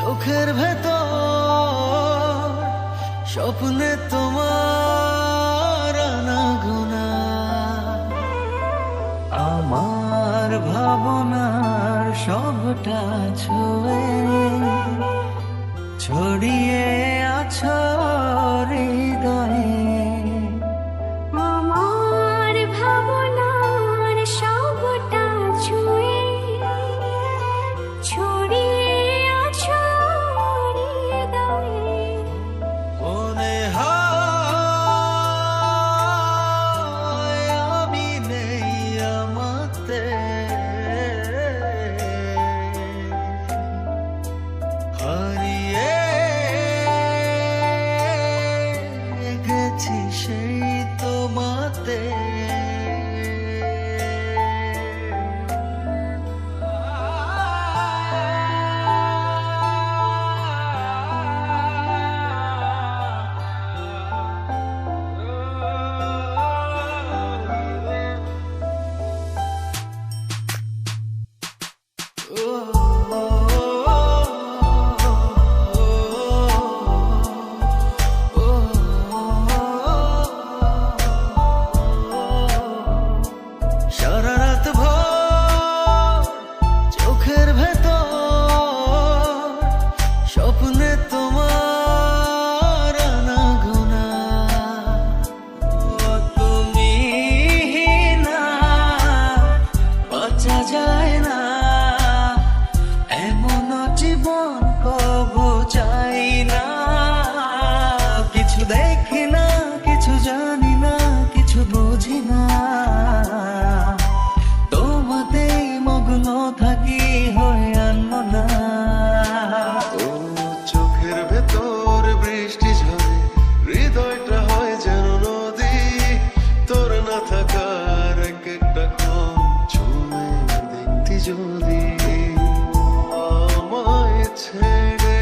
চোখের ভেতর স্বপ্নে তোমার আনাগোনা, আমার ভাবনার সবটা ছুঁয়ে ছড়িয়ে আছো হৃদয়ে। আমার ভাবনার সবটা ছুঁয়ে ছড়িয়ে আছো হৃদয়ে। মনে হয় আমি নেই আমাতে, হারিয়ে গেছি সেই তোমাতে। সারা রাত ভর চোখের ভেতর স্বপ্নে তোমার আনাগোনা, তুমি না বাঁচা যায় না এমন জীবন কবু চাই না। কিছু দেখি না, কিছু জানি না, কিছু বুঝি না, তোমাতেই মগ্ন থাকি হয়ে আনমো না। ও চোখের ভেতর বৃষ্টি ঝরে, হৃদয়টা হয় যেন নদী। তোর না থাকার এক একটা ক্ষণ ছুঁয়ে দেখতে যদি আমায় ছেড়ে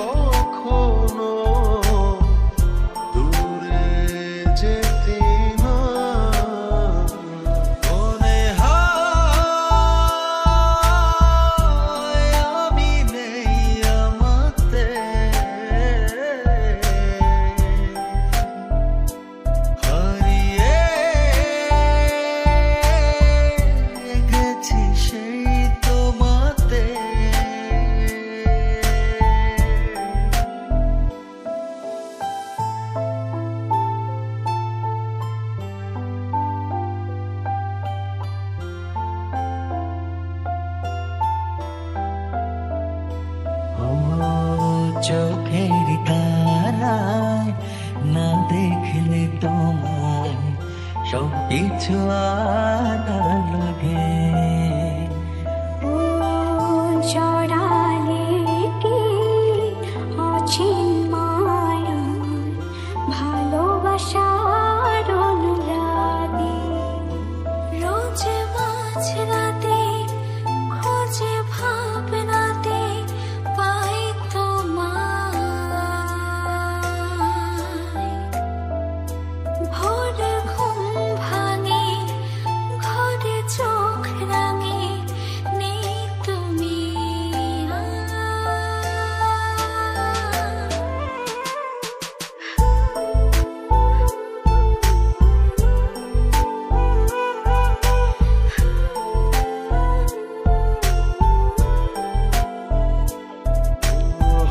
কখনো দূরে যেতি না। মনে হয় আমি নেই আমাতে, হারিয়ে গেছি সেই তোমাতে। ও চোখের তারায় না দেখলে তোমায় সব কিছু আলাদা লাগে। জড়ালে কি অচিন মায়া ভালোবাসার অনুরাগে। রোজ মাঝরাতে খোঁজে ভাবনাতে পাই তোমায়। ভোর ঘুম ভাঙে ঘরে চোখ রাঙে নেই তুমি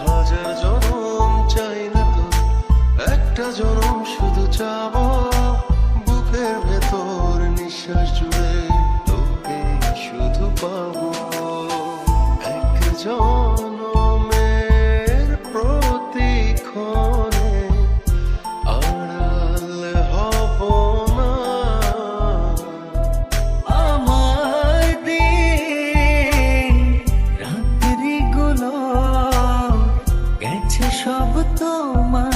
হাজার জনম চাই না তো, একটা জনম শুধু চাবো। বুকের ভেতর নিঃশ্বাস জুড়ে তোকে শুধু পাবো। এক জনমের প্রতিক্ষণে আড়াল হব না। আমার দিন রাত্রিগুলো গেছে সব তোমার